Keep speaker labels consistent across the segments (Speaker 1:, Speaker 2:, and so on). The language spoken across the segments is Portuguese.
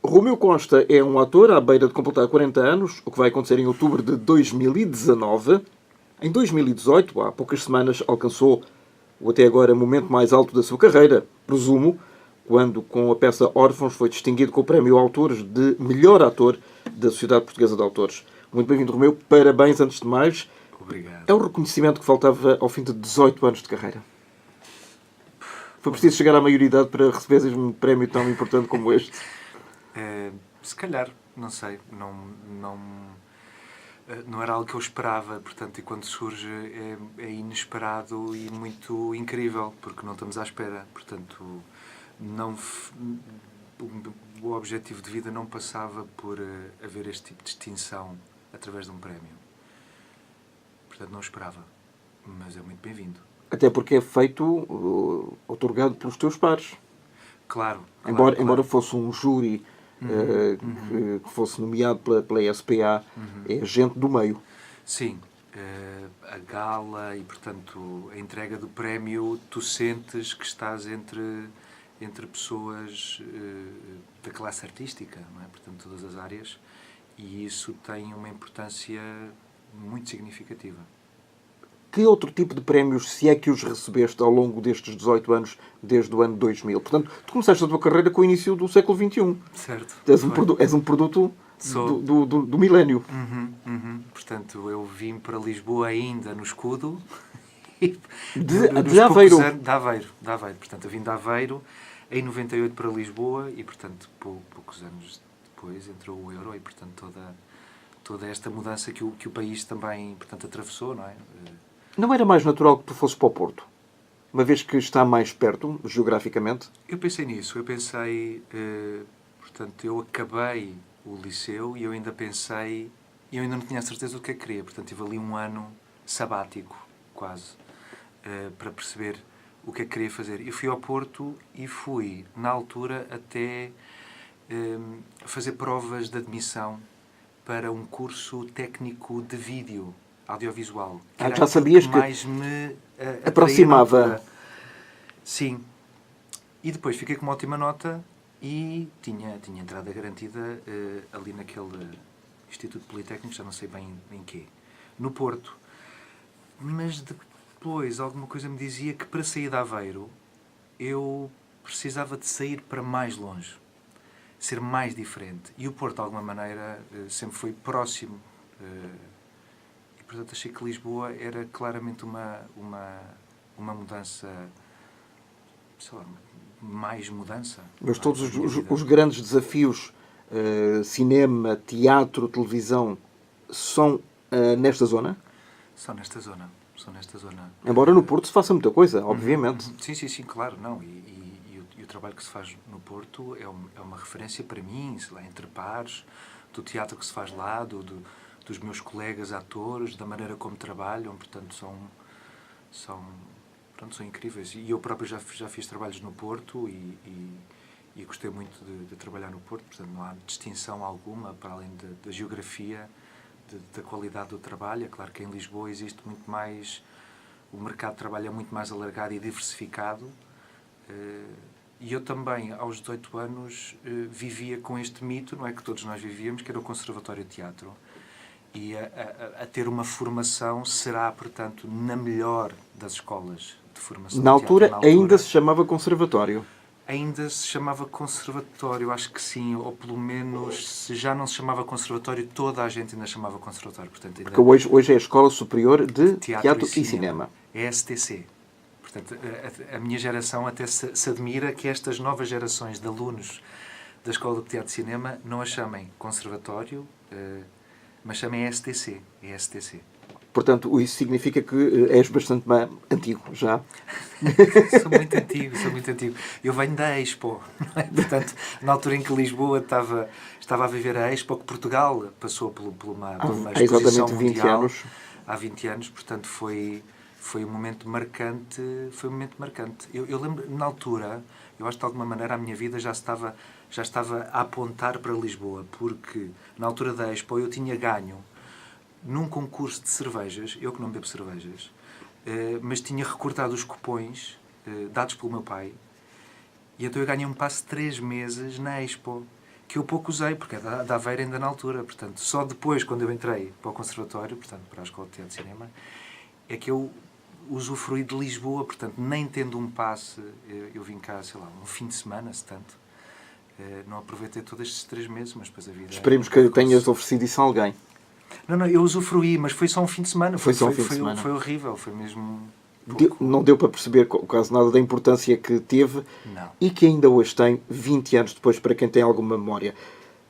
Speaker 1: Romeu Costa é um ator à beira de completar 40 anos, o que vai acontecer em outubro de 2019. Em 2018, há poucas semanas, alcançou o até agora momento mais alto da sua carreira, presumo, quando com a peça Órfãos foi distinguido com o prémio Autores de melhor ator da Sociedade Portuguesa de Autores. Muito bem-vindo, Romeu. Parabéns, antes de mais.
Speaker 2: Obrigado.
Speaker 1: É o reconhecimento que faltava ao fim de 18 anos de carreira. Foi preciso chegar à maioridade para receberes um prémio tão importante como este?
Speaker 2: Se calhar, não sei. Não era algo que eu esperava, portanto, e quando surge é inesperado e muito incrível, porque não estamos à espera. Portanto, o objetivo de vida não passava por haver este tipo de distinção através de um prémio. Portanto, não esperava, mas é muito bem-vindo.
Speaker 1: Até porque é feito, otorgado pelos teus pares.
Speaker 2: Claro.
Speaker 1: Embora fosse um júri que fosse nomeado pela SPA, é gente do meio.
Speaker 2: Sim. A gala e, portanto, a entrega do prémio, tu sentes que estás entre pessoas da classe artística, não é? Portanto, todas as áreas, e isso tem uma importância muito significativa.
Speaker 1: Que outro tipo de prémios, se é que os recebeste ao longo destes 18 anos, desde o ano 2000? Portanto, tu começaste a tua carreira com o início do século XXI.
Speaker 2: Certo.
Speaker 1: És um produto do milénio.
Speaker 2: Portanto, eu vim para Lisboa ainda no escudo.
Speaker 1: De Aveiro.
Speaker 2: De Aveiro. Portanto, eu vim de Aveiro em 98 para Lisboa e, portanto, poucos anos depois entrou o euro e, portanto, toda esta mudança que o país também, portanto, atravessou, não é?
Speaker 1: Não era mais natural que tu fosses para o Porto? Uma vez que está mais perto, geograficamente?
Speaker 2: Eu pensei nisso. Eu pensei... portanto, eu acabei o liceu e eu ainda pensei... Eu ainda não tinha a certeza do que é que queria. Portanto, tive ali um ano sabático, quase, para perceber o que é que queria fazer. Eu fui ao Porto e fui, na altura, até fazer provas de admissão para um curso técnico de vídeo audiovisual. Que
Speaker 1: Já sabias que
Speaker 2: mais me
Speaker 1: aproximava.
Speaker 2: Sim. E depois fiquei com uma ótima nota e tinha entrada garantida ali naquele Instituto Politécnico, já não sei bem em quê, no Porto. Mas depois alguma coisa me dizia que para sair de Aveiro eu precisava de sair para mais longe, ser mais diferente. E o Porto, de alguma maneira, sempre foi próximo. E, portanto, achei que Lisboa era claramente uma mudança, sei lá, mais mudança.
Speaker 1: Mas todos os grandes desafios, cinema, teatro, televisão, são nesta zona?
Speaker 2: São nesta zona.
Speaker 1: Embora no Porto se faça muita coisa, obviamente.
Speaker 2: Sim, claro, não. E o trabalho que se faz no Porto é uma referência para mim, sei lá, entre pares, do teatro que se faz lá, dos meus colegas atores, da maneira como trabalham, portanto, são incríveis. E eu próprio já fiz trabalhos no Porto e gostei muito de trabalhar no Porto, portanto, não há distinção alguma, para além da geografia, da qualidade do trabalho. É claro que em Lisboa existe muito mais... O mercado de trabalho é muito mais alargado e diversificado. E eu também, aos 18 anos, vivia com este mito, não é, que todos nós vivíamos, que era o Conservatório de Teatro. E a ter uma formação será, portanto, na melhor das escolas de formação
Speaker 1: Na
Speaker 2: de teatro.
Speaker 1: altura ainda se chamava Conservatório.
Speaker 2: Ainda se chamava Conservatório, acho que sim, ou pelo menos, se já não se chamava Conservatório, toda a gente ainda chamava Conservatório. Portanto, ainda...
Speaker 1: Porque hoje é a Escola Superior de Teatro e Cinema.
Speaker 2: É a STC. Portanto, a minha geração até se admira que estas novas gerações de alunos da Escola de Teatro e Cinema não a chamem Conservatório, mas chamem STC. É STC.
Speaker 1: Portanto, isso significa que és bastante antigo, já?
Speaker 2: Sou muito antigo. Eu venho da Expo, não é? Portanto, na altura em que Lisboa estava a viver a Expo, que Portugal passou por uma exposição mundial.
Speaker 1: 20 anos.
Speaker 2: Há 20 anos, portanto, foi um momento marcante. Eu lembro, na altura, eu acho que de alguma maneira a minha vida já estava a apontar para Lisboa, porque na altura da Expo eu tinha ganho num concurso de cervejas, eu que não bebo cervejas, mas tinha recortado os cupões dados pelo meu pai, e então eu ganhei um passe de 3 meses na Expo, que eu pouco usei, porque é da Aveiro ainda na altura. Portanto, só depois, quando eu entrei para o Conservatório, portanto, para a Escola de Teatro e Cinema, é que eu usufruí de Lisboa. Portanto, nem tendo um passe, eu vim cá, sei lá, um fim de semana, se tanto. Não aproveitei todos estes 3 meses, mas depois a vida...
Speaker 1: Esperemos que tenhas oferecido isso a alguém.
Speaker 2: Não, eu usufruí, mas foi só um fim de semana.
Speaker 1: Foi só um fim de semana.
Speaker 2: Foi horrível, foi mesmo...
Speaker 1: Não deu para perceber quase nada da importância que teve
Speaker 2: Não.
Speaker 1: e que ainda hoje tem, 20 anos depois, para quem tem alguma memória.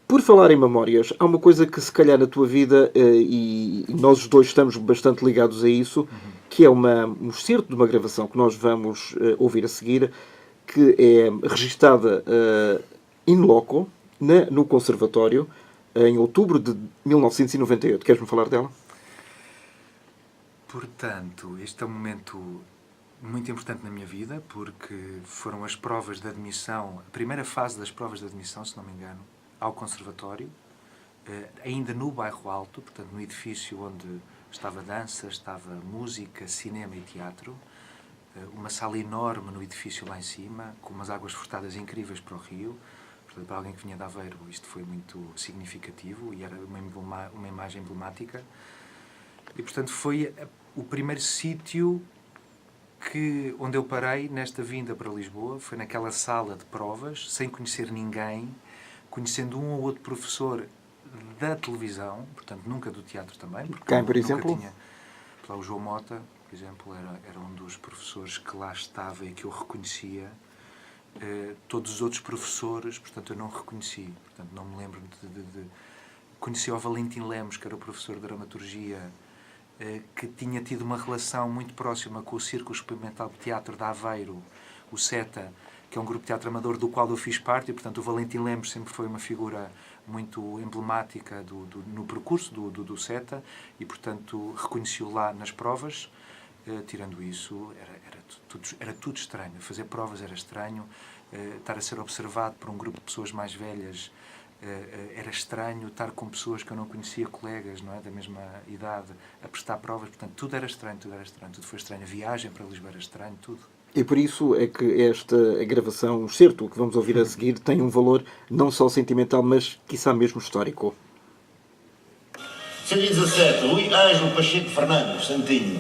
Speaker 1: Por falar em memórias, há uma coisa que se calhar na tua vida, e nós os dois estamos bastante ligados a isso, que é um excerto de uma gravação que nós vamos ouvir a seguir, que é registada in loco, no Conservatório, em outubro de 1998. Queres-me falar dela?
Speaker 2: Portanto, este é um momento muito importante na minha vida, porque foram as provas de admissão, a primeira fase das provas de admissão, se não me engano, ao Conservatório, ainda no Bairro Alto, portanto, no edifício onde estava dança, estava música, cinema e teatro, uma sala enorme no edifício lá em cima, com umas águas furtadas incríveis para o rio. Portanto, para alguém que vinha de Aveiro, isto foi muito significativo e era uma imagem emblemática. E, portanto, foi o primeiro sítio onde eu parei nesta vinda para Lisboa. Foi naquela sala de provas, sem conhecer ninguém, conhecendo um ou outro professor da televisão, portanto, nunca do teatro também.
Speaker 1: Quem, por exemplo?
Speaker 2: Tinha, o João Mota, por exemplo, era um dos professores que lá estava e que eu reconhecia. Todos os outros professores, portanto, eu não reconheci. Portanto, não me lembro de... Conheci o Valentim Lemos, que era o professor de dramaturgia, que tinha tido uma relação muito próxima com o Círculo Experimental de Teatro de Aveiro, o SETA, que é um grupo de teatro amador do qual eu fiz parte, e, portanto, o Valentim Lemos sempre foi uma figura muito emblemática no percurso do SETA, e, portanto, reconheci-o lá nas provas. Tirando isso, era tudo estranho. Fazer provas era estranho, estar a ser observado por um grupo de pessoas mais velhas era estranho, estar com pessoas que eu não conhecia, colegas, não é, da mesma idade, a prestar provas. Portanto, tudo era estranho, tudo foi estranho. A viagem para Lisboa era estranho, tudo.
Speaker 1: E por isso é que esta gravação, o excerto que vamos ouvir a seguir, tem um valor não só sentimental, mas quiçá mesmo histórico.
Speaker 3: 117, Luís Ângelo Pacheco Fernandes, Santinho.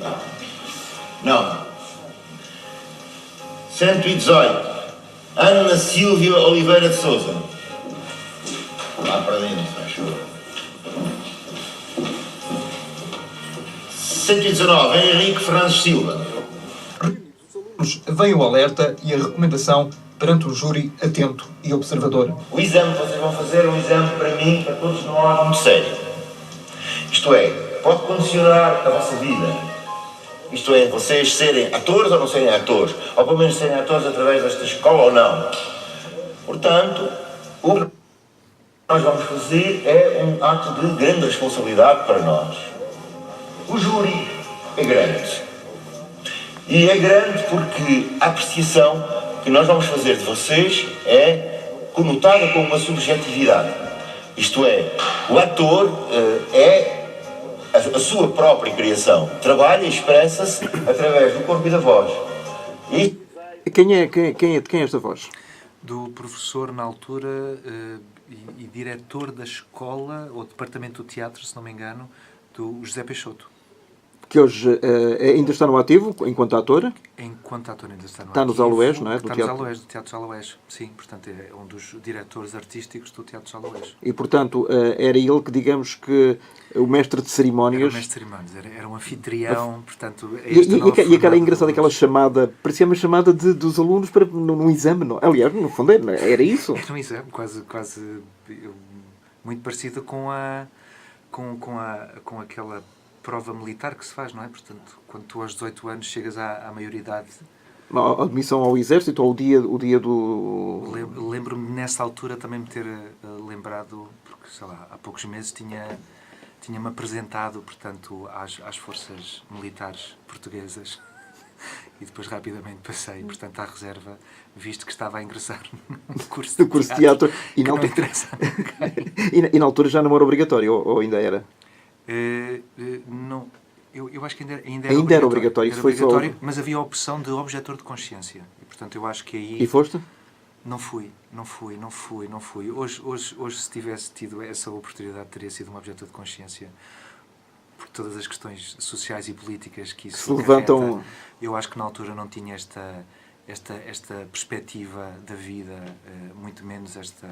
Speaker 3: Não. 118, Ana Silvia Oliveira de Sousa. Lá para dentro, faz favor. 119, Henrique Fernandes Silva.
Speaker 4: Veio o alerta e a recomendação perante o júri atento e observador.
Speaker 3: O exame que vocês vão fazer é um exame para mim, para todos nós, muito sério. Isto é, pode condicionar a vossa vida. Isto é, vocês serem atores ou não serem atores, ou pelo menos serem atores através desta escola ou não. Portanto, o que nós vamos fazer é um ato de grande responsabilidade para nós. O júri é grande. E é grande porque a apreciação que nós vamos fazer de vocês é conotada com uma subjetividade. Isto é, o ator é a sua própria criação. Trabalha e expressa-se através do corpo e da voz.
Speaker 1: Quem é esta voz?
Speaker 2: Do professor, na altura, e diretor da escola, ou departamento do teatro, se não me engano, do José Peixoto.
Speaker 1: Que hoje ainda está no ativo, enquanto ator?
Speaker 2: Enquanto ator ainda está no
Speaker 1: ativo. Está nos Aloés, não é?
Speaker 2: Está nos Aloés, do Teatro dos Aloés. Sim, portanto, é um dos diretores artísticos do Teatro dos Aloés.
Speaker 1: E, portanto, era ele que, digamos que, o mestre de cerimónias...
Speaker 2: Era o mestre de cerimónias, era um anfitrião, portanto...
Speaker 1: E aquela engraçada, aquela chamada, parecia uma chamada dos alunos para, num exame, não? Aliás, no fundo era isso.
Speaker 2: Era um exame, quase muito parecido com aquela prova militar que se faz, não é? Portanto, quando tu aos 18 anos chegas à maioridade...
Speaker 1: A admissão ao exército ou o dia do...
Speaker 2: Lembro-me nessa altura também me ter lembrado, porque, sei lá, há poucos meses tinha-me apresentado, portanto, às forças militares portuguesas e depois rapidamente passei, portanto, à reserva, visto que estava a ingressar no curso de teatro
Speaker 1: e
Speaker 2: não interessa a
Speaker 1: ninguém. E na altura já não era obrigatório, ou ainda era?
Speaker 2: Não, eu acho que ainda
Speaker 1: era obrigatório.
Speaker 2: Era obrigatório, mas havia a opção de objetor de consciência. E, portanto, eu acho que aí...
Speaker 1: E foste?
Speaker 2: Não fui. Hoje, se tivesse tido essa oportunidade, teria sido um objeto de consciência por todas as questões sociais e políticas que isso
Speaker 1: se levantam.
Speaker 2: acarreta. Eu acho que na altura não tinha esta perspectiva da vida, muito menos esta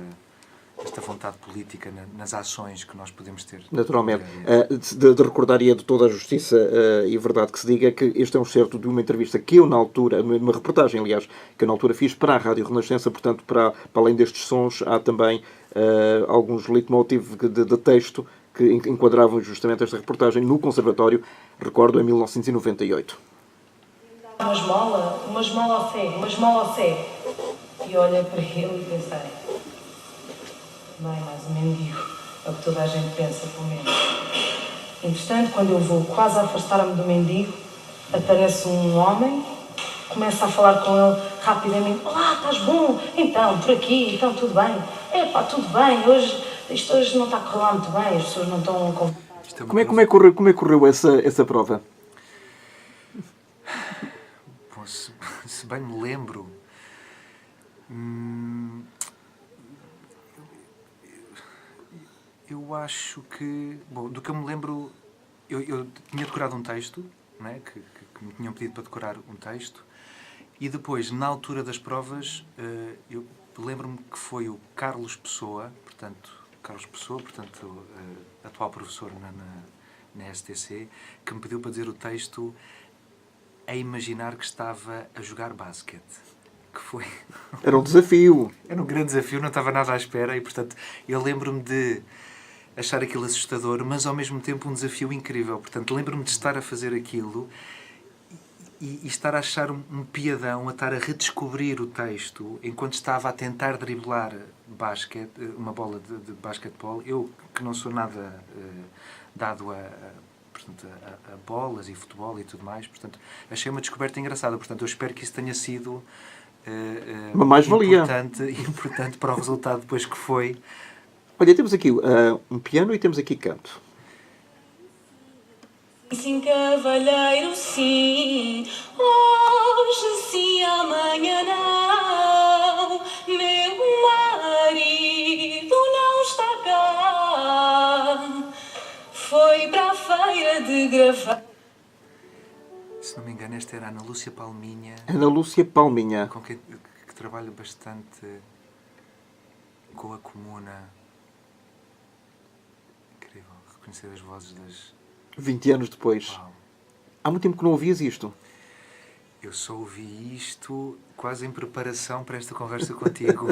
Speaker 2: vontade política nas ações que nós podemos ter.
Speaker 1: Naturalmente. De recordar, e é de toda a justiça e verdade que se diga, que este é um excerto de uma entrevista que eu, na altura, uma reportagem, aliás, que eu na altura fiz para a Rádio Renascença, portanto, para além destes sons, há também alguns leitmotiv de texto que enquadravam justamente esta reportagem no Conservatório, recordo, em 1998.
Speaker 5: Uma esmola ao cego. E olhei para ele e pensei, não é mais um mendigo, é o que toda a gente pensa, pelo menos. Entretanto, quando eu vou quase a afastar-me do mendigo, aparece um homem, começa a falar com ele rapidamente. Olá, estás bom? Então, por aqui, então tudo bem? Tudo bem, isto hoje não está a correr lá muito bem, as pessoas não estão com...
Speaker 1: Como é que correu essa prova?
Speaker 2: Bom, se bem me lembro, eu acho que... Bom, do que eu me lembro, eu tinha decorado um texto, né, que me tinham pedido para decorar um texto, e depois, na altura das provas, eu lembro-me que foi o Carlos Pessoa, portanto, atual professor na STC, que me pediu para dizer o texto a imaginar que estava a jogar basquete. Que foi...
Speaker 1: Era um desafio.
Speaker 2: Era um grande desafio, não estava nada à espera e, portanto, eu lembro-me de achar aquilo assustador, mas ao mesmo tempo um desafio incrível. Portanto, lembro-me de estar a fazer aquilo e estar a achar um piadão, a estar a redescobrir o texto enquanto estava a tentar driblar uma bola de basquetebol. Eu, que não sou nada dado a bolas e futebol e tudo mais, portanto, achei uma descoberta engraçada. Portanto, eu espero que isso tenha sido
Speaker 1: uma mais-valia
Speaker 2: importante para o resultado depois que foi.
Speaker 1: Olha, temos aqui um piano e temos aqui canto.
Speaker 5: Sim, cavalheiro, sim. Hoje sim, amanhã não. Meu marido não está cá. Foi para a feira de Gravataí.
Speaker 2: Se não me engano, esta era a Ana Lúcia Palminha.
Speaker 1: Ana Lúcia Palminha.
Speaker 2: Com que trabalha bastante com a comuna. Incrível reconhecer as vozes das...
Speaker 1: 20 anos depois.
Speaker 2: Uau.
Speaker 1: Há muito tempo que não ouvias isto.
Speaker 2: Eu só ouvi isto quase em preparação para esta conversa contigo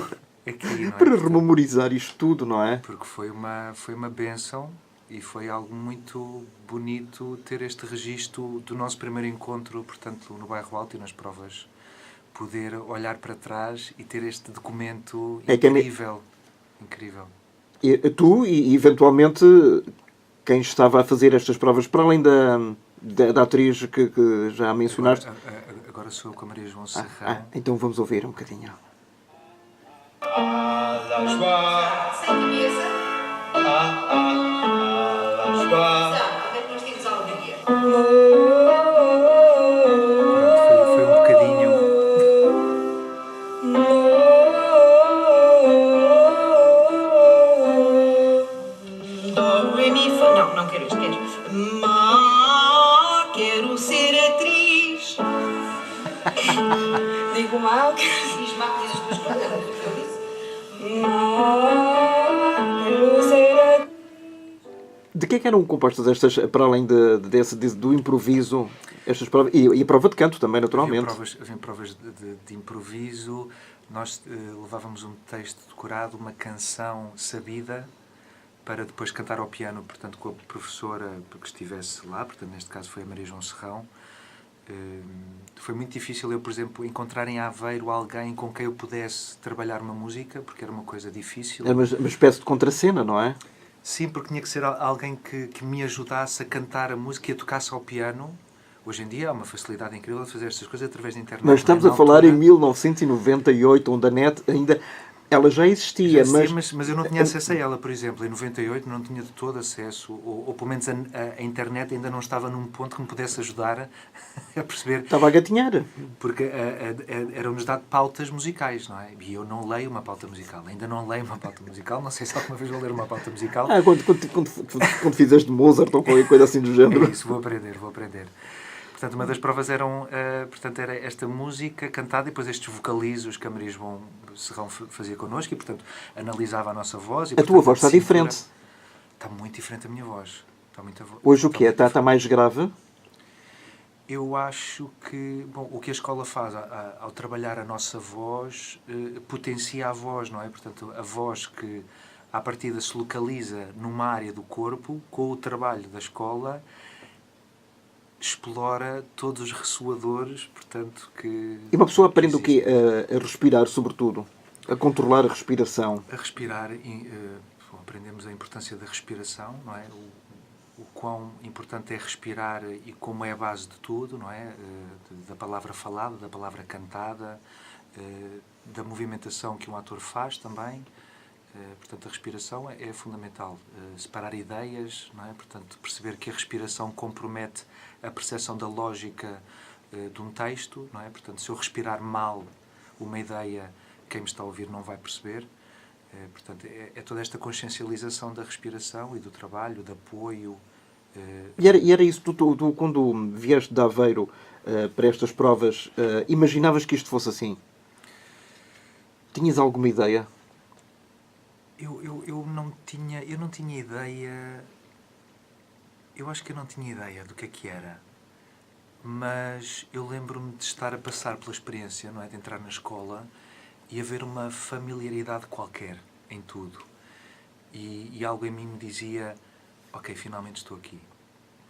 Speaker 2: aqui, não é?
Speaker 1: Para rememorizar isto tudo, não é?
Speaker 2: Porque foi uma bênção e foi algo muito bonito ter este registro do nosso primeiro encontro, portanto, no Bairro Alto e nas provas, poder olhar para trás e ter este documento incrível. Incrível.
Speaker 1: E, tu e, eventualmente, quem estava a fazer estas provas, para além da atriz que já mencionaste...
Speaker 2: Agora sou eu com a Maria João Serrão.
Speaker 1: Então vamos ouvir um bocadinho.
Speaker 6: Sem cabeça.
Speaker 2: Foi um bocadinho...
Speaker 5: Do, re, mi, fa... Não quero isto, quero. Quero ser atriz. Digo mal,
Speaker 6: Diz mal, diz as tuas coisas, é o que eu disse.
Speaker 5: quero ser atriz.
Speaker 1: De que é que eram compostas estas, para além do improviso, estas provas, e a prova de canto também, naturalmente?
Speaker 2: Havia provas de improviso. Nós levávamos um texto decorado, uma canção sabida, para depois cantar ao piano, portanto, com a professora que estivesse lá, portanto, neste caso foi a Maria João Serrão. Foi muito difícil eu, por exemplo, encontrar em Aveiro alguém com quem eu pudesse trabalhar uma música, porque era uma coisa difícil.
Speaker 1: É uma espécie de contracena, não é?
Speaker 2: Sim, porque tinha que ser alguém que me ajudasse a cantar a música e a tocasse ao piano. Hoje em dia há uma facilidade incrível de fazer estas coisas através da internet.
Speaker 1: Mas estamos a falar em 1998, onde a net ainda Ela já existia,
Speaker 2: mas eu não tinha acesso a ela, por exemplo. Em 98 não tinha de todo acesso, ou pelo menos a internet ainda não estava num ponto que me pudesse ajudar a perceber.
Speaker 1: Estava a gatinhar.
Speaker 2: Porque eram-nos dado pautas musicais, não é? E eu não leio uma pauta musical. Ainda não leio uma pauta musical. Não sei se alguma vez vou ler uma pauta musical.
Speaker 1: Quando fizeste de Mozart ou qualquer coisa assim do género.
Speaker 2: É isso, vou aprender. Portanto, uma das provas era esta música cantada e depois estes vocalizos que a Maria João Serrão fazia connosco e, portanto, analisava a nossa voz. E,
Speaker 1: A tua voz está diferente.
Speaker 2: Está muito diferente a minha voz.
Speaker 1: Hoje o que é? Está mais grave?
Speaker 2: Eu acho que, bom, o que a escola faz ao trabalhar a nossa voz, potencia a voz, não é? Portanto, a voz que, à partida, se localiza numa área do corpo, com o trabalho da escola, explora todos os ressoadores, portanto, que...
Speaker 1: E uma pessoa aprende o quê? A respirar, sobretudo. A controlar a respiração.
Speaker 2: A respirar, aprendemos a importância da respiração, não é? O quão importante é respirar e como é a base de tudo, não é? Da palavra falada, da palavra cantada, da movimentação que um ator faz também. Portanto, a respiração é fundamental. Separar ideias, não é? Portanto, perceber que a respiração compromete a percepção da lógica de um texto, não é? Portanto, se eu respirar mal uma ideia, quem me está a ouvir não vai perceber. Portanto, é toda esta consciencialização da respiração e do trabalho, de apoio.
Speaker 1: E era isso, tu quando vieste de Aveiro para estas provas, imaginavas que isto fosse assim? Tinhas alguma ideia?
Speaker 2: Eu não tinha ideia. Eu acho que eu não tinha ideia do que era. Mas eu lembro-me de estar a passar pela experiência, não é? De entrar na escola e haver uma familiaridade qualquer em tudo. E algo em mim me dizia, ok, finalmente estou aqui.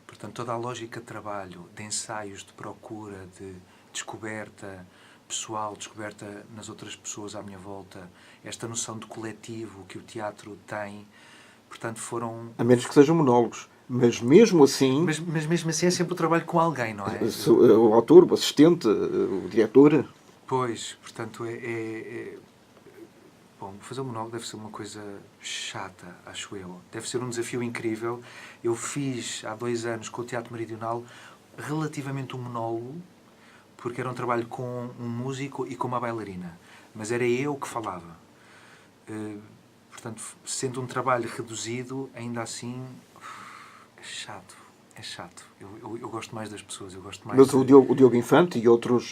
Speaker 2: Portanto, toda a lógica de trabalho, de ensaios, de procura, de descoberta pessoal, descoberta nas outras pessoas à minha volta, esta noção de coletivo que o teatro tem, portanto, foram...
Speaker 1: A menos que sejam monólogos. Mas mesmo assim...
Speaker 2: Mas mesmo assim é sempre o trabalho com alguém, não é?
Speaker 1: O autor, o assistente, o diretor...
Speaker 2: Pois, portanto, bom, fazer um monólogo deve ser uma coisa chata, acho eu. Deve ser um desafio incrível. Eu fiz, há 2 anos, com o Teatro Meridional, relativamente um monólogo, porque era um trabalho com um músico e com uma bailarina. Mas era eu que falava. Portanto, sendo um trabalho reduzido, ainda assim, é chato. É chato. Eu gosto mais das pessoas. Eu gosto mais
Speaker 1: Mas o Diogo Infante e outros...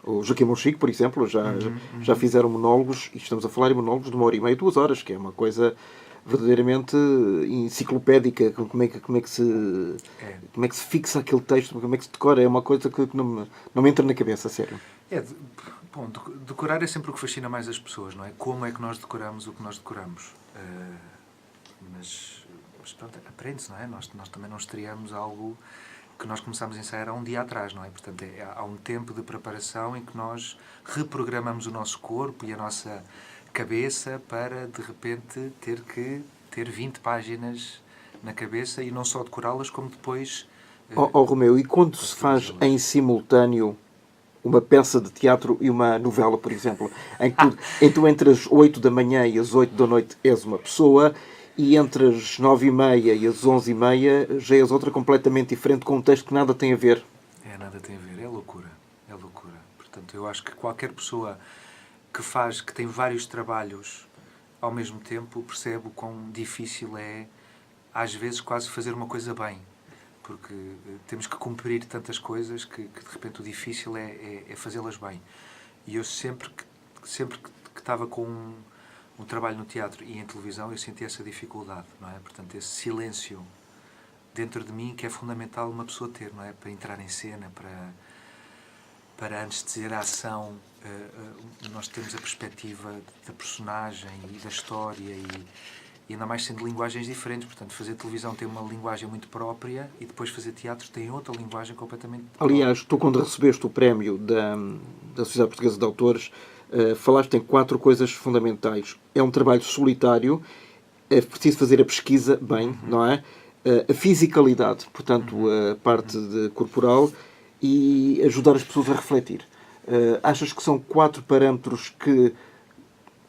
Speaker 1: O Joaquim Monchique, por exemplo, já fizeram monólogos, e estamos a falar em monólogos de 1h30, 2 horas, que é uma coisa verdadeiramente enciclopédica. Como é que se fixa aquele texto, como é que se decora? É uma coisa que não me entra na cabeça, a sério.
Speaker 2: Bom, decorar é sempre o que fascina mais as pessoas, não é? Como é que nós decoramos o que nós decoramos? Mas pronto, aprende-se, não é? Nós também não estreamos algo que nós começámos a ensaiar há um dia atrás, não é? Portanto, há um tempo de preparação em que nós reprogramamos o nosso corpo e a nossa cabeça para, de repente, ter que ter 20 páginas na cabeça e não só decorá-las, como depois...
Speaker 1: Romeu, e quando se faz em simultâneo uma peça de teatro e uma novela, por exemplo, em que tu entre as 8 da manhã e as 8 da noite és uma pessoa... E entre as 9h30 e as 11h30 já és outra completamente diferente, com um texto que nada tem a ver.
Speaker 2: Nada tem a ver. É loucura. É loucura. Portanto, eu acho que qualquer pessoa que tem vários trabalhos ao mesmo tempo, percebe o quão difícil é, às vezes, quase fazer uma coisa bem. Porque temos que cumprir tantas coisas que de repente, o difícil é fazê-las bem. E eu sempre que estava com um trabalho no teatro e em televisão, eu senti essa dificuldade, não é? Portanto, esse silêncio dentro de mim que é fundamental uma pessoa ter, não é? Para entrar em cena, para antes de dizer a ação, nós temos a perspectiva da personagem e da história e ainda mais sendo linguagens diferentes. Portanto, fazer televisão tem uma linguagem muito própria e depois fazer teatro tem outra linguagem completamente própria.
Speaker 1: Aliás, tu quando recebeste o prémio da Sociedade Portuguesa de Autores, falaste em 4 coisas fundamentais. É um trabalho solitário, é preciso fazer a pesquisa bem, não é? A fisicalidade, portanto, a parte corporal, e ajudar as pessoas a refletir. Achas que são 4 parâmetros que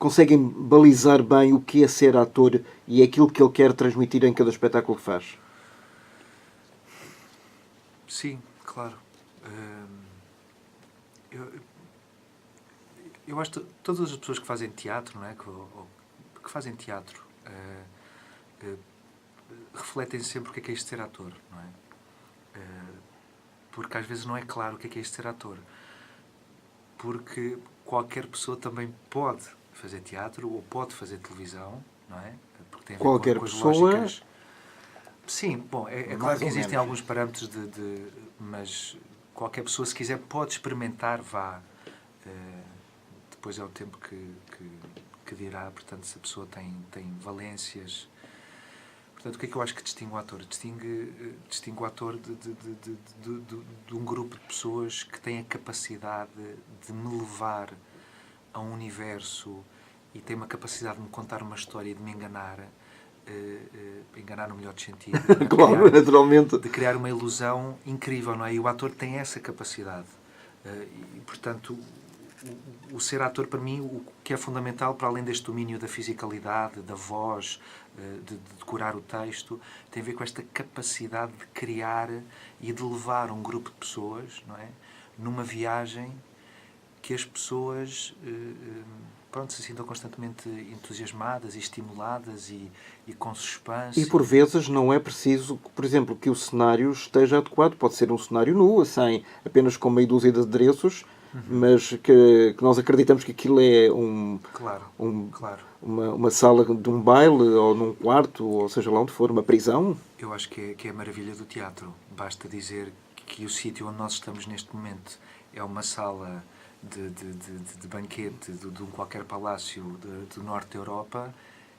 Speaker 1: conseguem balizar bem o que é ser ator e é aquilo que ele quer transmitir em cada espetáculo que faz?
Speaker 2: Sim, claro. Eu acho que todas as pessoas que fazem teatro, não é? Que fazem teatro, refletem sempre o que é isto de ser ator, não é? Porque às vezes não é claro o que é isto de ser ator. Porque qualquer pessoa também pode fazer teatro ou pode fazer televisão, não é? Porque tem a ver
Speaker 1: Qualquer
Speaker 2: com as
Speaker 1: pessoa...
Speaker 2: lógicas. Sim, bom, é
Speaker 1: Mais
Speaker 2: claro que
Speaker 1: ou
Speaker 2: existem
Speaker 1: menos.
Speaker 2: alguns parâmetros mas qualquer pessoa, se quiser, pode experimentar, vá. Depois é o tempo que dirá, portanto, se a pessoa tem valências. Portanto, o que é que eu acho que distingue o ator? Distingue o ator de um grupo de pessoas que têm a capacidade de me levar a um universo e tem uma capacidade de me contar uma história e de me enganar, enganar no melhor sentido.
Speaker 1: Claro, naturalmente.
Speaker 2: De criar uma ilusão incrível, não é? E o ator tem essa capacidade. E, portanto, o ser ator, para mim, o que é fundamental, para além deste domínio da fisicalidade, da voz, de decorar o texto, tem a ver com esta capacidade de criar e de levar um grupo de pessoas, não é? Numa viagem que as pessoas se sintam constantemente entusiasmadas e estimuladas e com suspense.
Speaker 1: E por vezes não é preciso, por exemplo, que o cenário esteja adequado. Pode ser um cenário nu, sem apenas com meia dúzia de adereços, mas que nós acreditamos que aquilo é
Speaker 2: Claro.
Speaker 1: uma sala de um baile, ou num quarto, ou seja lá onde for, uma prisão.
Speaker 2: Eu acho que é a maravilha do teatro. Basta dizer que o sítio onde nós estamos neste momento é uma sala de banquete de um qualquer palácio do norte da Europa,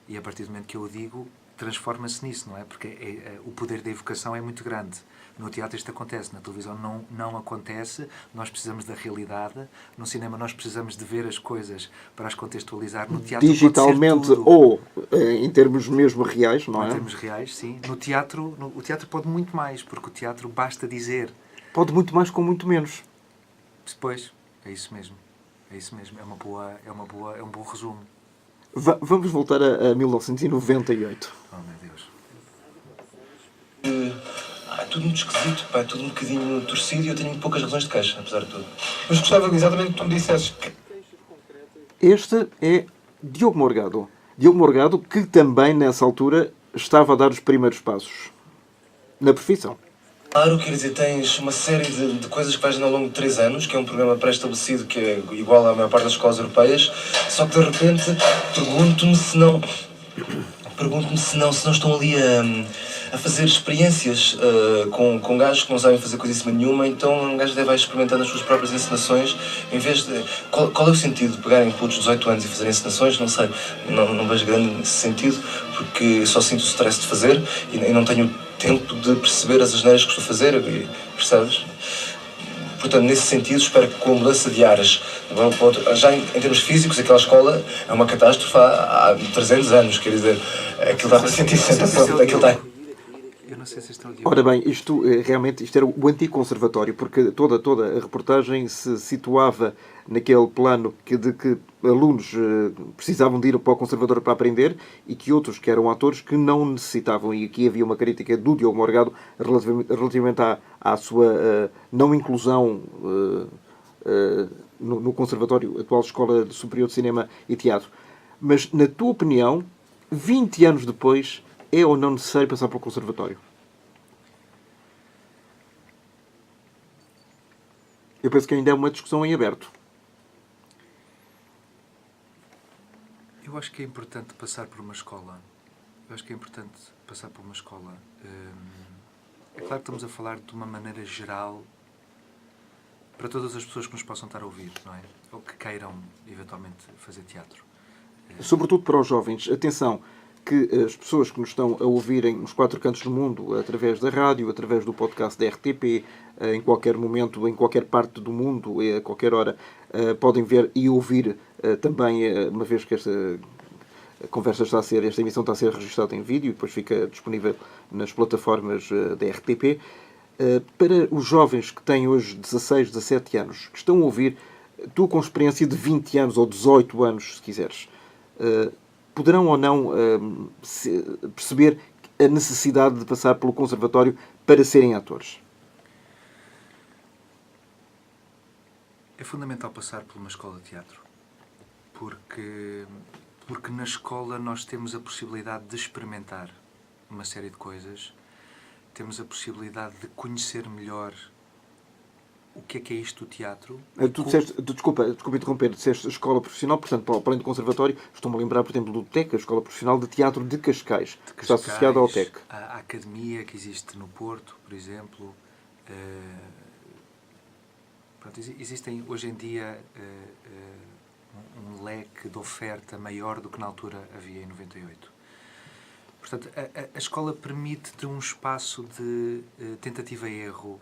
Speaker 2: e a partir do momento que eu o digo, transforma-se nisso, não é? Porque o poder da evocação é muito grande. No teatro isto acontece, na televisão não acontece, nós precisamos da realidade, no cinema nós precisamos de ver as coisas para as contextualizar, no teatro
Speaker 1: Digitalmente
Speaker 2: pode ser tudo.
Speaker 1: ou em termos mesmo reais, não
Speaker 2: Em
Speaker 1: é?
Speaker 2: termos reais, sim. O teatro pode muito mais, porque o teatro basta dizer.
Speaker 1: Pode muito mais com muito menos.
Speaker 2: Depois, é isso mesmo. É isso mesmo. É um bom resumo.
Speaker 1: Vamos voltar a 1998.
Speaker 2: Oh, meu Deus.
Speaker 7: É tudo muito esquisito, pá, é tudo um bocadinho torcido e eu tenho muito poucas razões de queixa, apesar de tudo.
Speaker 4: Mas gostava exatamente que tu me dissesses que
Speaker 1: Este é Diogo Morgado. Diogo Morgado, que também nessa altura estava a dar os primeiros passos na profissão.
Speaker 7: Claro, quer dizer, tens uma série de coisas que vais ao longo de 3 anos, que é um programa pré-estabelecido que é igual à maior parte das escolas europeias, só que de repente pergunto-me se não estão ali a fazer experiências com gajos que não sabem fazer coisíssima nenhuma, então um gajo deve ir experimentando as suas próprias encenações, em vez de... Qual é o sentido de pegarem putos de 18 anos e fazerem encenações? Não sei, não vejo grande nesse sentido, porque só sinto o stress de fazer e não tenho tempo de perceber as asneiras que estou a fazer, percebes? Portanto, nesse sentido, espero que com a mudança de áreas, já em termos físicos, aquela escola é uma catástrofe há 300 anos, quer dizer, aquilo dá para sentir sempre, aquilo está...
Speaker 2: Eu não sei se estão de
Speaker 1: Ora bem, isto era o anticonservatório, porque toda a reportagem se situava naquele plano de que alunos precisavam de ir para o conservatório para aprender e que outros, que eram atores, que não necessitavam. E aqui havia uma crítica do Diogo Morgado relativamente à sua não inclusão no conservatório, atual Escola Superior de Cinema e Teatro. Mas, na tua opinião, 20 anos depois, é ou não necessário passar pelo conservatório? Eu penso que ainda é uma discussão em aberto.
Speaker 2: Eu acho que é importante passar por uma escola. É claro que estamos a falar de uma maneira geral para todas as pessoas que nos possam estar a ouvir, não é? Ou que queiram, eventualmente, fazer teatro.
Speaker 1: Sobretudo para os jovens. Atenção, que as pessoas que nos estão a ouvirem nos 4 cantos do mundo, através da rádio, através do podcast da RTP, em qualquer momento, em qualquer parte do mundo, a qualquer hora, podem ver e ouvir também, uma vez que esta emissão está a ser registrada em vídeo e depois fica disponível nas plataformas da RTP. Para os jovens que têm hoje 16, 17 anos, que estão a ouvir, tu com experiência de 20 anos ou 18 anos, se quiseres, poderão ou não perceber a necessidade de passar pelo conservatório para serem atores?
Speaker 2: É fundamental passar por uma escola de teatro, porque na escola nós temos a possibilidade de experimentar uma série de coisas, temos a possibilidade de conhecer melhor o que é isto do teatro.
Speaker 1: Tu disseste, desculpa interromper, disseste escola profissional, portanto, para além do conservatório, estou-me a lembrar, por exemplo, do TEC, a Escola Profissional de Teatro de Cascais, que está associada ao TEC.
Speaker 2: A academia que existe no Porto, por exemplo. Pronto, existem hoje em dia um leque de oferta maior do que na altura havia em 98. Portanto, a escola permite-te um espaço de tentativa e erro,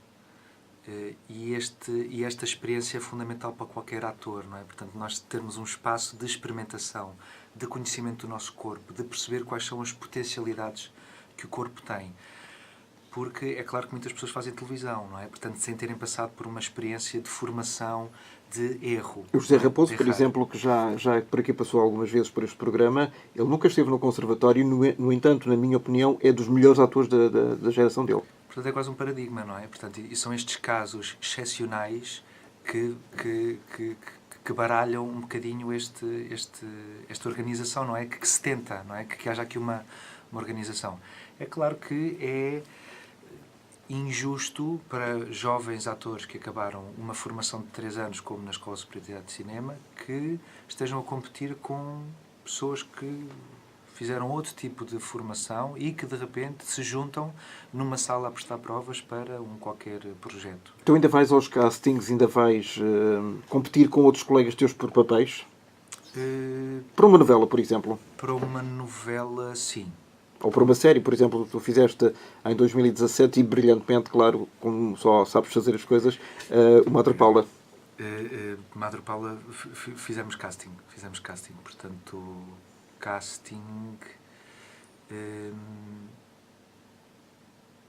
Speaker 2: e esta experiência é fundamental para qualquer ator, não é? Portanto, nós termos um espaço de experimentação, de conhecimento do nosso corpo, de perceber quais são as potencialidades que o corpo tem. Porque é claro que muitas pessoas fazem televisão, não é? Portanto, sem terem passado por uma experiência de formação, de erro.
Speaker 1: O José Raposo, por exemplo, que já por aqui passou algumas vezes por este programa, ele nunca esteve no conservatório, no entanto, na minha opinião, é dos melhores atores da geração dele.
Speaker 2: Portanto, é quase um paradigma, não é? Portanto, e são estes casos excepcionais que baralham um bocadinho esta organização, não é? Que se tenta, não é? Que haja aqui uma organização. É claro que é injusto para jovens atores que acabaram uma formação de 3 anos, como na Escola Superior de Teatro de Cinema, que estejam a competir com pessoas que fizeram outro tipo de formação e que, de repente, se juntam numa sala a prestar provas para qualquer projeto.
Speaker 1: Tu ainda vais aos castings, ainda vais competir com outros colegas teus por papéis? Para uma novela, por exemplo? Para
Speaker 2: uma novela, sim.
Speaker 1: Ou para uma série, por exemplo, que tu fizeste em 2017 e brilhantemente, claro, como só sabes fazer as coisas, o Madre Paula.
Speaker 2: Madre Paula, fizemos casting. Portanto, casting...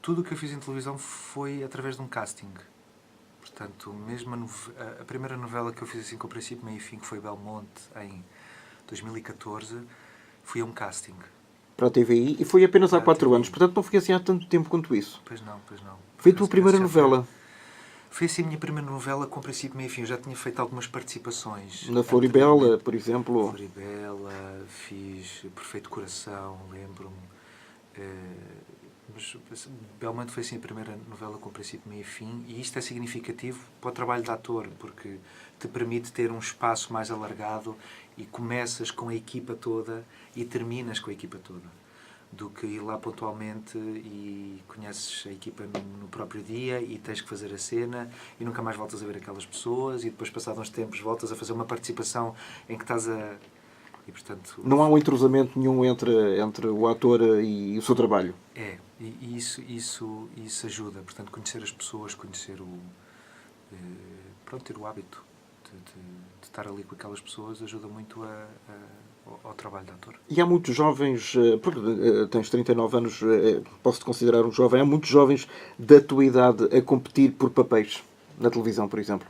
Speaker 2: tudo o que eu fiz em televisão foi através de um casting. Portanto, mesmo a primeira novela que eu fiz assim com o princípio, meio e fim, que foi Belmonte, em 2014, fui a um casting.
Speaker 1: Para a TVI, e foi apenas há 4 anos, portanto não foi assim há tanto tempo quanto isso.
Speaker 2: Pois não.
Speaker 1: Foi a tua primeira novela?
Speaker 2: Foi assim a minha primeira novela com princípio, meio e fim. Eu já tinha feito algumas participações.
Speaker 1: Na Floribela, por exemplo?
Speaker 2: Floribela, fiz Perfeito Coração, lembro-me. Mas Belmonte foi assim a primeira novela com princípio, meio e fim, e isto é significativo para o trabalho de ator, porque te permite ter um espaço mais alargado e começas com a equipa toda e terminas com a equipa toda, do que ir lá pontualmente e conheces a equipa no próprio dia e tens que fazer a cena e nunca mais voltas a ver aquelas pessoas e depois, passados uns tempos, voltas a fazer uma participação em que estás a... E, portanto,
Speaker 1: não há um entrosamento nenhum entre o ator e o seu trabalho.
Speaker 2: E isso ajuda. Portanto, conhecer as pessoas, conhecer ter o hábito de estar ali com aquelas pessoas ajuda muito ao trabalho de ator.
Speaker 1: E há muitos jovens, porque tens 39 anos, posso-te considerar um jovem, há muitos jovens da tua idade a competir por papéis na televisão, por exemplo.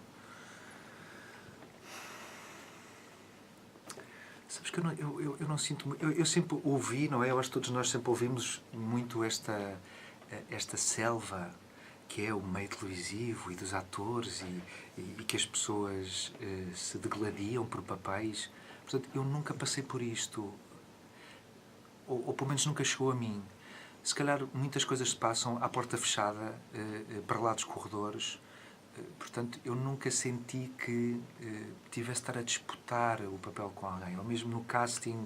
Speaker 2: Sabes que eu não sinto... Eu sempre ouvi, não é? Eu acho que todos nós sempre ouvimos muito esta selva que é o meio televisivo e dos atores e que as pessoas se degladiam por papéis. Portanto, eu nunca passei por isto. Ou pelo menos nunca chegou a mim. Se calhar muitas coisas se passam à porta fechada, para lá dos corredores. Portanto, eu nunca senti que tivesse de estar a disputar o papel com alguém. Ou mesmo no casting,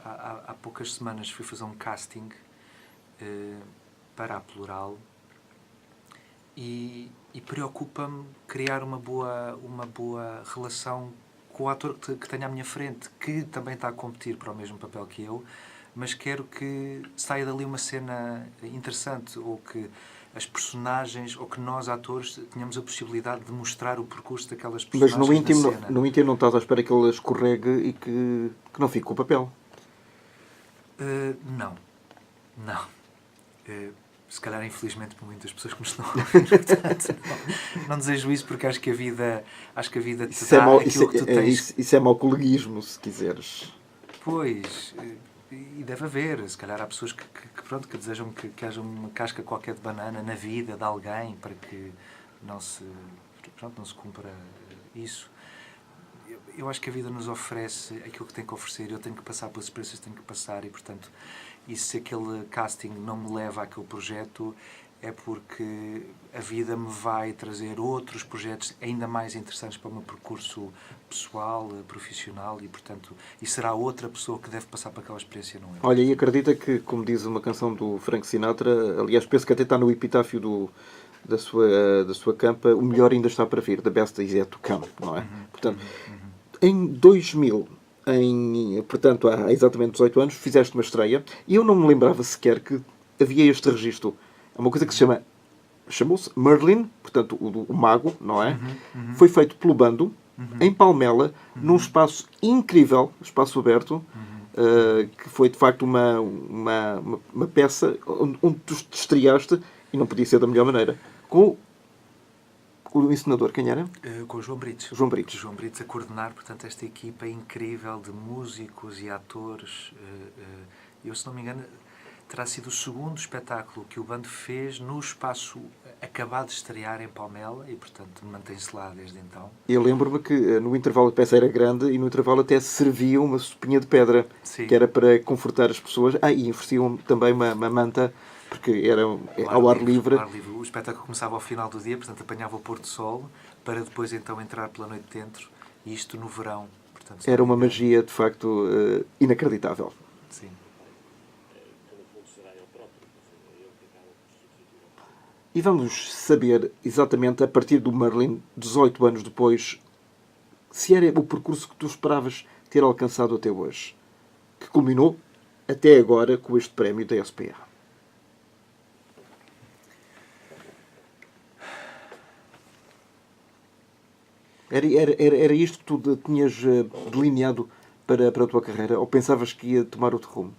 Speaker 2: há poucas semanas fui fazer um casting para a Plural e preocupa-me criar uma boa relação com o ator que tenho à minha frente, que também está a competir para o mesmo papel que eu, mas quero que saia dali uma cena interessante, ou que as personagens, ou que nós, atores, tenhamos a possibilidade de mostrar o percurso daquelas personagens.
Speaker 1: Mas no íntimo não estás à espera que ele escorregue e que não fique com o papel?
Speaker 2: Não. se calhar infelizmente para muitas pessoas que me estão a ouvir, portanto, não desejo isso porque acho que a vida te dá aquilo que tu tens.
Speaker 1: Isso é mau coleguismo, se quiseres.
Speaker 2: Pois, e deve haver, se calhar há pessoas pronto, que desejam que haja uma casca qualquer de banana na vida de alguém para que não se cumpra isso. Eu acho que a vida nos oferece aquilo que tem que oferecer, eu tenho que passar pelas experiências que tenho que passar e, portanto, e se aquele casting não me leva àquele projeto, é porque a vida me vai trazer outros projetos ainda mais interessantes para o meu percurso pessoal, profissional e, portanto, e será outra pessoa que deve passar por aquela experiência, não é?
Speaker 1: Olha, e acredita que, como diz uma canção do Frank Sinatra, aliás, penso que até está no epitáfio da sua campa, o melhor ainda está para vir, the best is yet to come, não é? Portanto, em 2000, portanto, há exatamente 18 anos, fizeste uma estreia e eu não me lembrava sequer que havia este registro. É uma coisa que chamou-se Merlin, portanto, o mago, não é? Foi feito pelo bando, em Palmela, num espaço incrível, espaço aberto, que foi, de facto, uma peça onde tu te estreaste, e não podia ser da melhor maneira, com o encenador, quem era?
Speaker 2: Com o João Brites.
Speaker 1: João Brites.
Speaker 2: João Brites a coordenar, portanto, esta equipa incrível de músicos e atores. Eu, se não me engano, terá sido o segundo espetáculo que o bando fez no espaço acabado de estrear em Palmela e, portanto, mantém-se lá desde então.
Speaker 1: Eu lembro-me que no intervalo a peça era grande e no intervalo até servia uma sopinha de pedra,
Speaker 2: Sim.
Speaker 1: Que era para confortar as pessoas. E ofereciam também uma manta, porque era ao ar livre.
Speaker 2: O espetáculo começava ao final do dia, portanto, apanhava o pôr do sol, para depois, então, entrar pela noite dentro, e isto no verão. Portanto,
Speaker 1: Era uma magia, de facto, inacreditável.
Speaker 2: Sim.
Speaker 1: E vamos saber exatamente, a partir do Merlin, 18 anos depois, se era o percurso que tu esperavas ter alcançado até hoje, que culminou até agora com este prémio da SPA. Era isto que tu tinhas delineado para a tua carreira? Ou pensavas que ia tomar outro rumo?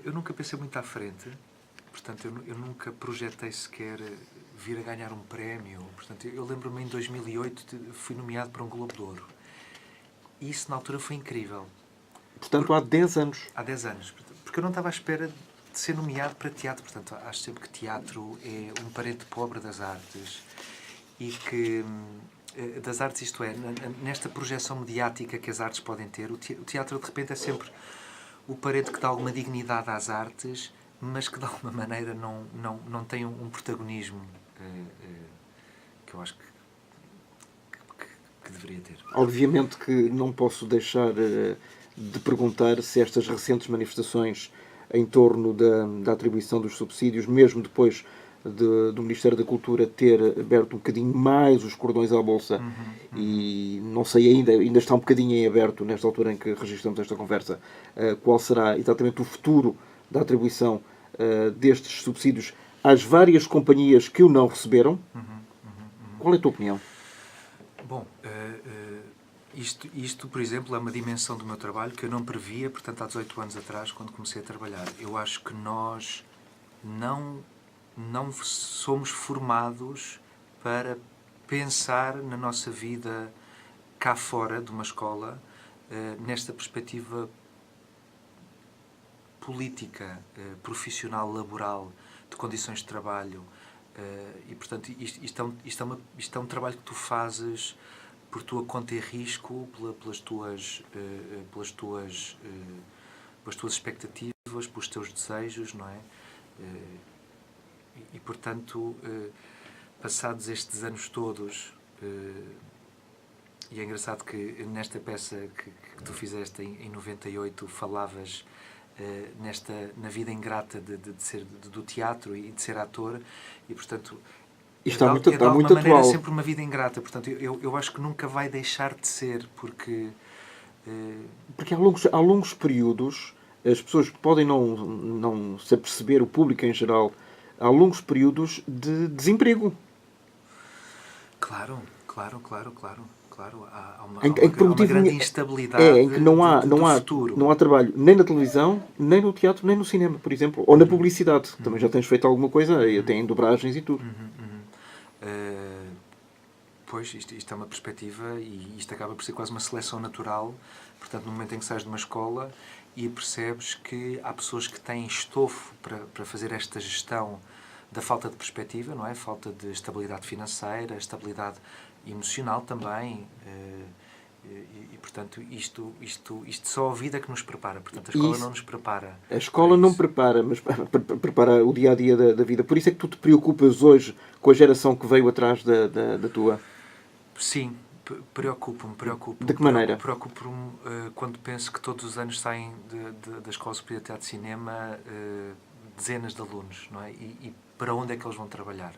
Speaker 2: Eu nunca pensei muito à frente, portanto, eu nunca projetei sequer vir a ganhar um prémio. Portanto, eu lembro-me em 2008 fui nomeado para um Globo de Ouro. E isso na altura foi incrível.
Speaker 1: Portanto, há 10 anos.
Speaker 2: Há 10 anos. Porque eu não estava à espera de ser nomeado para teatro. Portanto, acho sempre que teatro é um parente pobre das artes e que das artes, isto é, nesta projeção mediática que as artes podem ter, o teatro de repente é sempre o parente que dá alguma dignidade às artes, mas que de alguma maneira não tem um protagonismo que eu acho que deveria ter.
Speaker 1: Obviamente que não posso deixar de perguntar se estas recentes manifestações em torno da atribuição dos subsídios, mesmo depois do Ministério da Cultura ter aberto um bocadinho mais os cordões à Bolsa, e não sei ainda está um bocadinho em aberto nesta altura em que registramos esta conversa, qual será exatamente o futuro da atribuição destes subsídios às várias companhias que o não receberam. Qual é a tua opinião?
Speaker 2: Bom, isto, por exemplo, é uma dimensão do meu trabalho que eu não previa, portanto, há 18 anos atrás, quando comecei a trabalhar. Eu acho que nós não somos formados para pensar na nossa vida cá fora de uma escola, nesta perspectiva política, profissional, laboral, de condições de trabalho. E, portanto, isto é um trabalho que tu fazes por tua conta e risco, pelas tuas expectativas, pelos teus desejos, não é? E portanto, passados estes anos todos, e é engraçado que nesta peça que tu fizeste em 98 falavas na vida ingrata do teatro e de ser ator, e portanto
Speaker 1: Está muito
Speaker 2: de alguma maneira
Speaker 1: atual.
Speaker 2: sempre uma vida ingrata, portanto eu acho que nunca vai deixar de ser, porque
Speaker 1: há longos períodos, as pessoas podem não se aperceber, o público em geral, há longos períodos de desemprego.
Speaker 2: Claro. claro. Há uma,
Speaker 1: Em que
Speaker 2: há uma
Speaker 1: produtivo
Speaker 2: grande
Speaker 1: é
Speaker 2: instabilidade
Speaker 1: em que não há,
Speaker 2: do futuro.
Speaker 1: não há trabalho nem na televisão, nem no teatro, nem no cinema, por exemplo. Ou na publicidade. Também já tens feito alguma coisa, até em dobragens e tudo.
Speaker 2: Pois, isto é uma perspectiva e isto acaba por ser quase uma seleção natural. Portanto, no momento em que sais de uma escola e percebes que há pessoas que têm estofo para fazer esta gestão da falta de perspectiva, não é? Falta de estabilidade financeira, estabilidade emocional também. Portanto, isto só a vida que nos prepara. Portanto, a escola não nos prepara.
Speaker 1: A escola não prepara, mas prepara o dia-a-dia da vida. Por isso é que tu te preocupas hoje com a geração que veio atrás da tua...
Speaker 2: Sim, preocupo-me.
Speaker 1: De que maneira?
Speaker 2: Preocupo-me quando penso que todos os anos saem da Escola Superior de Teatro e Cinema dezenas de alunos, não é? E para onde é que eles vão trabalhar?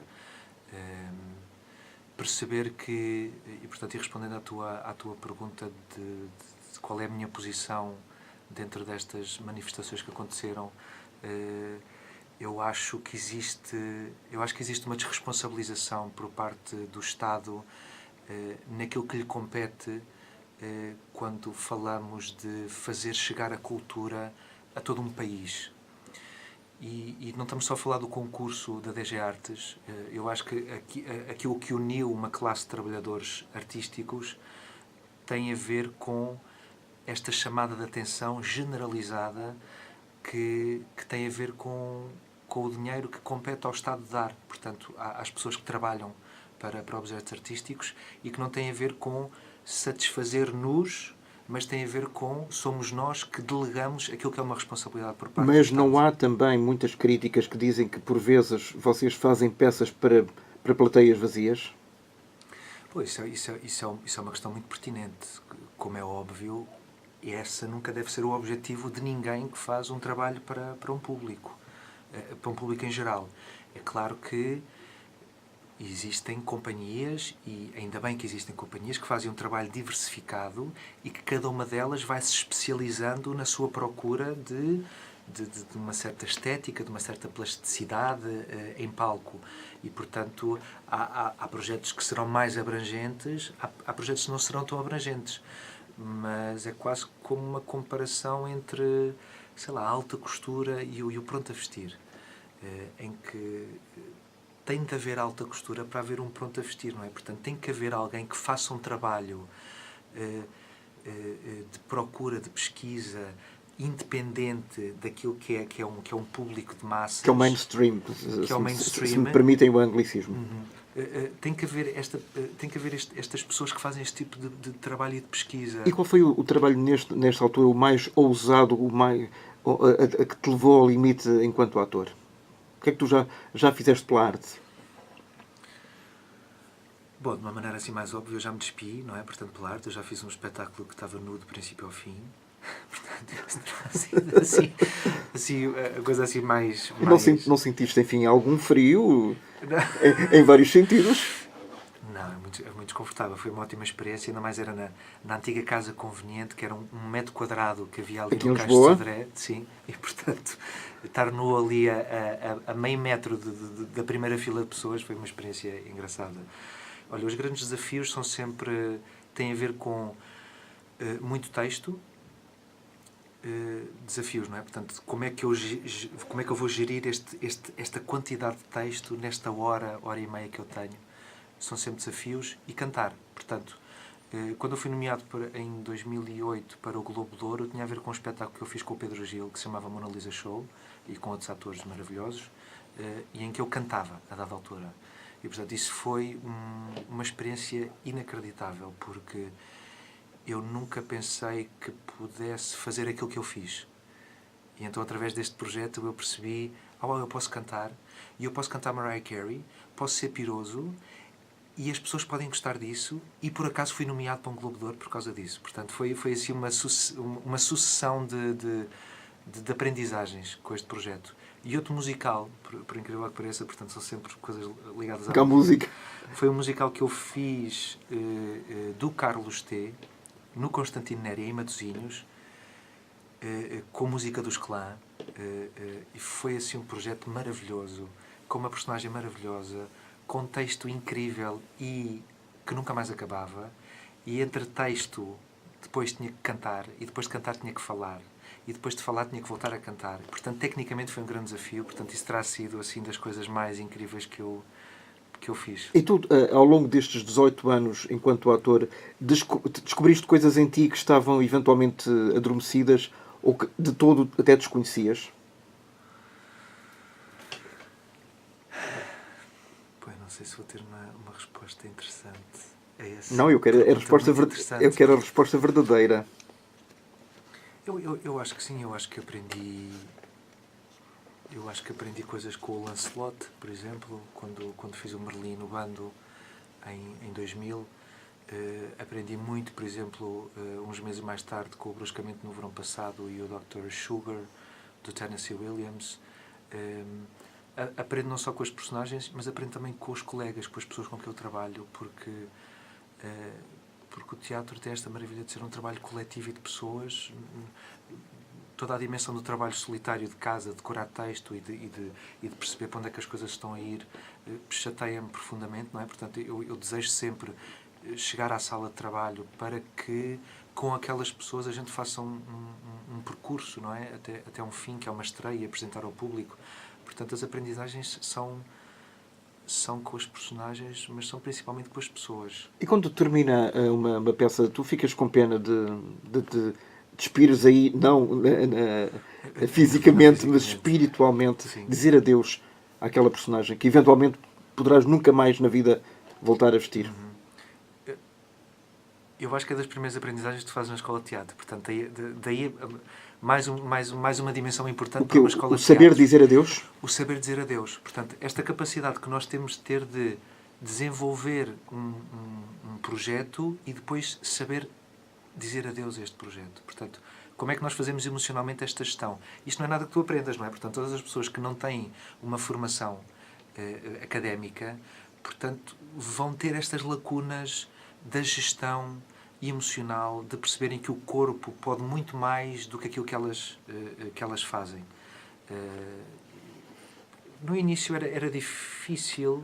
Speaker 2: Perceber que, e portanto, e respondendo à tua pergunta de qual é a minha posição dentro destas manifestações que aconteceram, eu acho que existe uma desresponsabilização por parte do Estado naquilo que lhe compete quando falamos de fazer chegar a cultura a todo um país. E não estamos só a falar do concurso da DG Artes. Eu acho que aquilo que uniu uma classe de trabalhadores artísticos tem a ver com esta chamada de atenção generalizada que tem a ver com o dinheiro que compete ao Estado dar, portanto, às pessoas que trabalham para objetos artísticos, e que não tem a ver com satisfazer-nos, mas tem a ver com somos nós que delegamos aquilo que é uma responsabilidade por parte do
Speaker 1: Mas
Speaker 2: Estado.
Speaker 1: não há também muitas críticas que dizem que por vezes vocês fazem peças para plateias vazias?
Speaker 2: Pois, isso é uma questão muito pertinente. Como é óbvio, essa nunca deve ser o objetivo de ninguém que faz um trabalho para um público em geral. É claro que existem companhias, e ainda bem que existem companhias, que fazem um trabalho diversificado e que cada uma delas vai se especializando na sua procura de uma certa estética, de uma certa plasticidade em palco. E, portanto, há projetos que serão mais abrangentes, há projetos que não serão tão abrangentes. Mas é quase como uma comparação entre, sei lá, a alta costura e o pronto a vestir, em que tem de haver alta costura para haver um pronto a vestir, não é? Portanto, tem que haver alguém que faça um trabalho de procura, de pesquisa, independente daquilo que é um público de massas.
Speaker 1: Que é o mainstream, se me permitem o anglicismo.
Speaker 2: Tem que haver estas pessoas que fazem este tipo de trabalho e de pesquisa.
Speaker 1: E qual foi o trabalho nesta altura o mais ousado, a que te levou ao limite enquanto ator? O que é que tu já fizeste pela arte?
Speaker 2: Bom, de uma maneira assim mais óbvia, eu já me despi, não é? Portanto, pela arte, eu já fiz um espetáculo que estava nu do princípio ao fim. Portanto, assim, a coisa assim mais...
Speaker 1: Não sentiste, enfim, algum frio em vários sentidos?
Speaker 2: Não, é muito desconfortável. Foi uma ótima experiência, ainda mais era na antiga Casa Conveniente, que era um metro quadrado que havia ali
Speaker 1: aqui
Speaker 2: no
Speaker 1: em
Speaker 2: Cais de
Speaker 1: Lisboa.
Speaker 2: Sodré. Sim, e portanto, estar nu ali a meio metro da primeira fila de pessoas foi uma experiência engraçada. Olha, os grandes desafios são sempre... têm a ver com muito texto, desafios, não é? Portanto, como é que eu vou gerir esta quantidade de texto nesta hora e meia que eu tenho? São sempre desafios. E cantar. Portanto, quando eu fui nomeado em 2008 para o Globo de Ouro, tinha a ver com um espetáculo que eu fiz com o Pedro Gil, que se chamava Mona Lisa Show, e com outros atores maravilhosos, e em que eu cantava, a dada altura. E, portanto, isso foi uma experiência inacreditável, porque eu nunca pensei que pudesse fazer aquilo que eu fiz. E então, através deste projeto, eu percebi, eu posso cantar, e eu posso cantar Mariah Carey, posso ser piroso, e as pessoas podem gostar disso, e por acaso fui nomeado para um Globo de Ouro por causa disso. Portanto, foi assim uma sucessão de aprendizagens com este projeto. E outro musical, por incrível que pareça, portanto, são sempre coisas ligadas à
Speaker 1: música.
Speaker 2: Foi um musical que eu fiz do Carlos T, no Constantino Néria, em Matosinhos, com música dos Clã, e foi assim um projeto maravilhoso, com uma personagem maravilhosa, com um texto incrível e que nunca mais acabava, e entre texto depois tinha que cantar, e depois de cantar tinha que falar, e depois de falar tinha que voltar a cantar. Portanto, tecnicamente foi um grande desafio. Portanto, isso terá sido assim das coisas mais incríveis que eu fiz.
Speaker 1: E tu, ao longo destes 18 anos, enquanto ator, descobriste coisas em ti que estavam eventualmente adormecidas ou que de todo até desconhecias?
Speaker 2: Pois, não sei se vou ter uma resposta interessante a essa
Speaker 1: Não, eu quero
Speaker 2: interessante.
Speaker 1: eu quero a resposta verdadeira.
Speaker 2: Eu acho que sim, eu acho que aprendi coisas com o Lancelot, por exemplo, quando fiz o Merlin no bando em 2000. Aprendi muito, por exemplo, uns meses mais tarde com o Bruscamente no Verão Passado e o Dr. Sugar, do Tennessee Williams. Aprendo não só com as personagens, mas aprendo também com os colegas, com as pessoas com quem eu trabalho, porque o teatro tem esta maravilha de ser um trabalho coletivo e de pessoas. Toda a dimensão do trabalho solitário de casa, de decorar texto e de perceber para onde é que as coisas estão a ir, chateia-me profundamente, não é? Portanto, eu desejo sempre chegar à sala de trabalho para que com aquelas pessoas a gente faça um percurso, não é? Até um fim, que é uma estreia, apresentar ao público. Portanto, as aprendizagens são com os personagens, mas são principalmente com as pessoas.
Speaker 1: E quando termina uma peça, tu ficas com pena de despires aí, não fisicamente, mas espiritualmente,
Speaker 2: Sim.
Speaker 1: dizer adeus àquela personagem que eventualmente poderás nunca mais na vida voltar a vestir?
Speaker 2: Eu acho que é das primeiras aprendizagens que tu fazes na escola de teatro. Portanto, daí mais uma dimensão importante para uma escola
Speaker 1: O
Speaker 2: de
Speaker 1: saber
Speaker 2: teatro.
Speaker 1: dizer adeus?
Speaker 2: O saber dizer adeus. Portanto, esta capacidade que nós temos de ter de desenvolver um projeto e depois saber dizer adeus a este projeto. Portanto, como é que nós fazemos emocionalmente esta gestão? Isto não é nada que tu aprendas, não é? Portanto, todas as pessoas que não têm uma formação académica, portanto, vão ter estas lacunas da gestão emocional, de perceberem que o corpo pode muito mais do que aquilo que elas fazem. No início era difícil.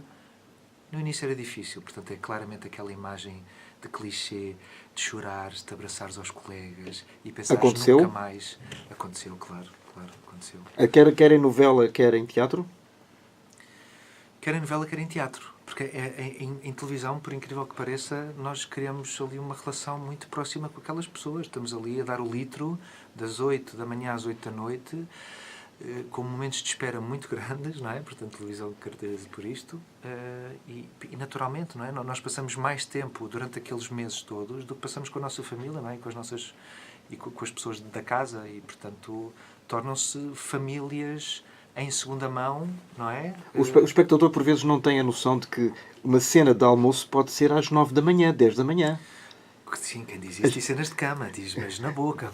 Speaker 2: Portanto, é claramente aquela imagem de clichê, de chorares, de abraçares aos colegas e pensares nunca mais. Aconteceu, claro, aconteceu.
Speaker 1: Quer em novela, quer em teatro?
Speaker 2: Quer em novela, quer em teatro. Porque em televisão, por incrível que pareça, nós criamos ali uma relação muito próxima com aquelas pessoas. Estamos ali a dar o litro das 8 da manhã às 8 da noite, com momentos de espera muito grandes, não é? Portanto, a televisão caracteriza por isto. E naturalmente, não é? Nós passamos mais tempo durante aqueles meses todos do que passamos com a nossa família, não é? Com as pessoas da casa. E, portanto, tornam-se famílias em segunda mão, não é?
Speaker 1: O espectador, por vezes, não tem a noção de que uma cena de almoço pode ser às 9 da manhã, 10 da manhã.
Speaker 2: Sim, quem diz isto diz cenas de cama, diz beijo na boca.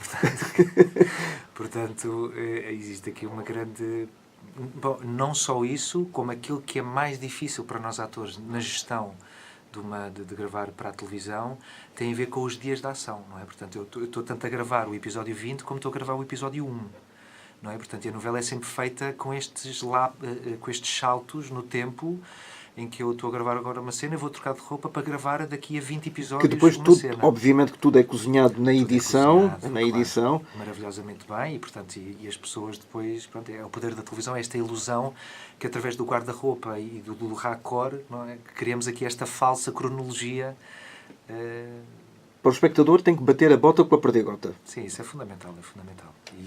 Speaker 2: Portanto, existe aqui uma grande... Bom, não só isso, como aquilo que é mais difícil para nós atores na gestão de gravar para a televisão, tem a ver com os dias de ação, não é? Portanto, eu estou tanto a gravar o episódio 20 como estou a gravar o episódio 1. Não é? Portanto, a novela é sempre feita com estes saltos no tempo, em que eu estou a gravar agora uma cena e vou trocar de roupa para gravar daqui a 20 episódios
Speaker 1: que depois
Speaker 2: uma cena.
Speaker 1: Obviamente que tudo é cozinhado na edição,
Speaker 2: Claro, maravilhosamente bem, e portanto e as pessoas depois, pronto, é o poder da televisão, é esta ilusão que através do guarda-roupa e do raccord, não é, criamos aqui esta falsa cronologia.
Speaker 1: Para o espectador tem que bater a bota com a perdigota.
Speaker 2: Sim, isso é fundamental.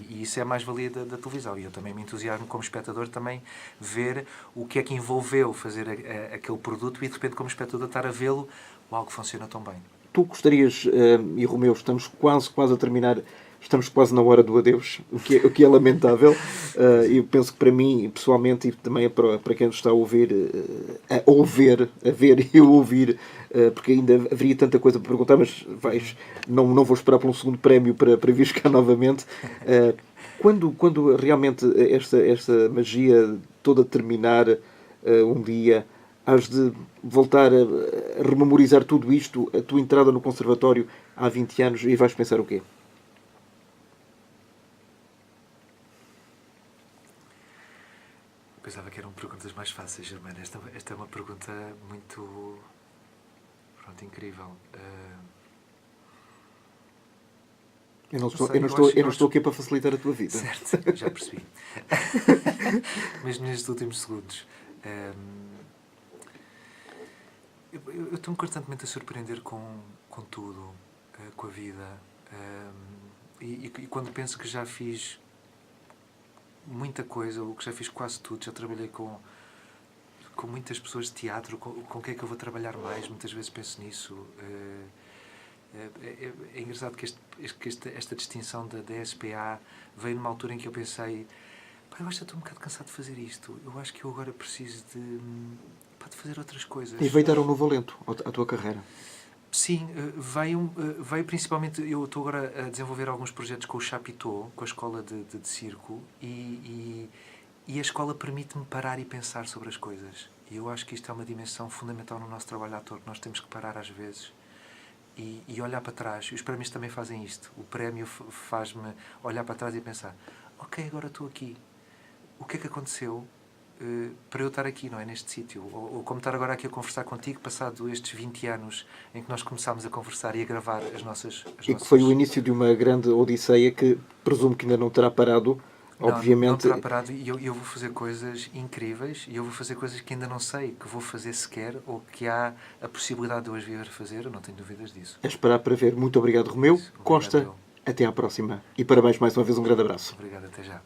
Speaker 2: E isso é a mais-valia da televisão. E eu também me entusiasmo como espectador também ver o que é que envolveu fazer aquele produto e de repente como espectador estar a vê-lo, algo que funciona tão bem.
Speaker 1: Tu gostarias, e Romeu, estamos quase a terminar, estamos quase na hora do adeus, o que é lamentável. Eu penso que para mim, pessoalmente, e também para quem nos está a ouvir, a ver e a ouvir, porque ainda haveria tanta coisa para perguntar, mas não vou esperar por um segundo prémio para vir cá novamente. Quando realmente esta magia toda terminar um dia, has de voltar a rememorizar tudo isto, a tua entrada no conservatório há 20 anos, e vais pensar o quê?
Speaker 2: Pensava que eram perguntas mais fáceis, Germana. Esta é uma pergunta muito incrível.
Speaker 1: Eu não
Speaker 2: sei,
Speaker 1: estou aqui para facilitar a tua vida.
Speaker 2: Certo, já percebi. Mas nestes últimos segundos. Eu estou-me constantemente a surpreender com tudo, com a vida. E quando penso que já fiz muita coisa, ou que já fiz quase tudo, já trabalhei com muitas pessoas de teatro, com quem é que eu vou trabalhar mais, muitas vezes penso nisso. É engraçado que esta distinção da SPA veio numa altura em que eu pensei, eu acho que estou um bocado cansado de fazer isto, eu acho que eu agora preciso de fazer outras coisas.
Speaker 1: E veio dar um novo alento à tua carreira.
Speaker 2: Sim, veio principalmente, eu estou agora a desenvolver alguns projetos com o Chapitão, com a escola de circo, e a escola permite-me parar e pensar sobre as coisas. E eu acho que isto é uma dimensão fundamental no nosso trabalho de ator, que nós temos que parar às vezes e olhar para trás. E os prémios também fazem isto. O prémio faz-me olhar para trás e pensar, ok, agora estou aqui. O que é que aconteceu para eu estar aqui, não é? Neste sítio? Ou como estar agora aqui a conversar contigo, passado estes 20 anos em que nós começámos a conversar e a gravar as nossas...
Speaker 1: Que foi o início de uma grande odisseia que presumo que ainda não terá parado. Obviamente...
Speaker 2: Não terá parado, e eu vou fazer coisas incríveis, e eu vou fazer coisas que ainda não sei que vou fazer sequer, ou que há a possibilidade de eu as vir a fazer, eu não tenho dúvidas disso.
Speaker 1: É esperar para ver. Muito obrigado, Romeu.
Speaker 2: Obrigado,
Speaker 1: Costa,
Speaker 2: eu.
Speaker 1: até à próxima. E parabéns mais uma vez, um grande abraço.
Speaker 2: Obrigado, até já.